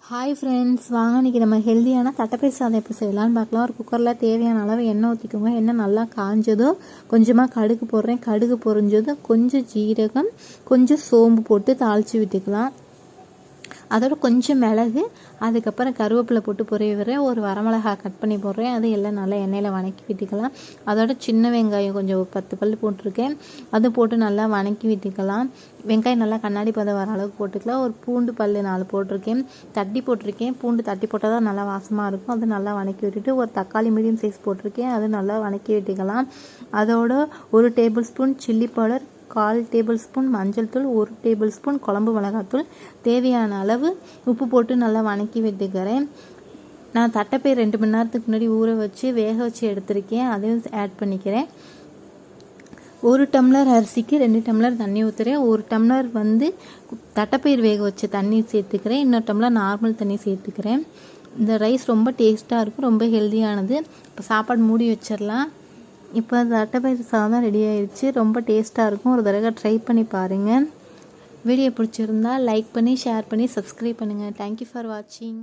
Hi friends, வாங்க இன்றைக்கி நம்ம ஹெல்த்தியான தட்டைப்பயிர் சாதம் எப்படி செய்யலான்னு பார்க்கலாம். ஒரு குக்கரில் தேவையான அளவு எண்ணெய் ஊற்றிக்கோங்க. எண்ணெய் நல்லா காஞ்சதும் கொஞ்சமாக கடுகு போடுறேன். கடுகு பொரிஞ்சதும் கொஞ்சம் ஜீரகம், கொஞ்சம் சோம்பு போட்டு தாளித்து விட்டுக்கலாம். அதோட கொஞ்சம் மிளகு, அதுக்கப்புறம் கருவேப்பிலை போட்டு பொரிய ஒரு வரமிளகாய் கட் பண்ணி போடுறேன். அது எல்லாம் நல்லா எண்ணெயில் வணக்கி விட்டுக்கலாம். அதோட சின்ன வெங்காயம் கொஞ்சம் 10 பல் போட்டிருக்கேன். அது போட்டு நல்லா வணக்கி விட்டுக்கலாம். வெங்காயம் நல்லா கண்ணாடி பதம் வர அளவுக்கு போட்டுக்கலாம். ஒரு பூண்டு பல் 4 போட்டிருக்கேன், தட்டி போட்டிருக்கேன். பூண்டு தட்டி போட்டால் தான் நல்லா வாசமாக இருக்கும். அது நல்லா வணக்கி விட்டுட்டு ஒரு தக்காளி மீடியம் சைஸ் போட்டிருக்கேன். அது நல்லா வணக்கி விட்டுக்கலாம். அதோட 1 table spoon chilli powder, 1/4 table spoon மஞ்சள் தூள், 1 டேபிள் ஸ்பூன் குழம்பு மிளகாத்தூள், தேவையான அளவு உப்பு போட்டு நல்லா வணக்கி விட்டுக்கிறேன். நான் தட்டைப்பயிர் 2 மணி நேரத்துக்கு முன்னாடி ஊற வச்சு வேக வச்சு எடுத்திருக்கேன். அதையும் ஆட் பண்ணிக்கிறேன். 1 டம்ளர் அரிசிக்கு 2 டம்ளர் தண்ணி ஊற்றுறேன். 1 டம்ளர் தட்டைப்பயிர் வேக வச்ச தண்ணி சேர்த்துக்கிறேன். இன்னொரு டம்ளர் நார்மல் தண்ணி சேர்த்துக்கிறேன். இந்த ரைஸ் ரொம்ப டேஸ்ட்டாக இருக்கும், ரொம்ப ஹெல்த்தியானது. இப்போ சாப்பாடு மூடி வச்சிடலாம். இப்போ தட்டைப்பயிர் சாதம் ரெடி ஆயிடுச்சு. ரொம்ப டேஸ்ட்டாக இருக்கும். ஒரு தடவை ட்ரை பண்ணி பாருங்கள். வீடியோ பிடிச்சிருந்தா லைக் பண்ணி, ஷேர் பண்ணி, சப்ஸ்கிரைப் பண்ணுங்கள். தேங்க்யூ ஃபார் வாட்சிங்.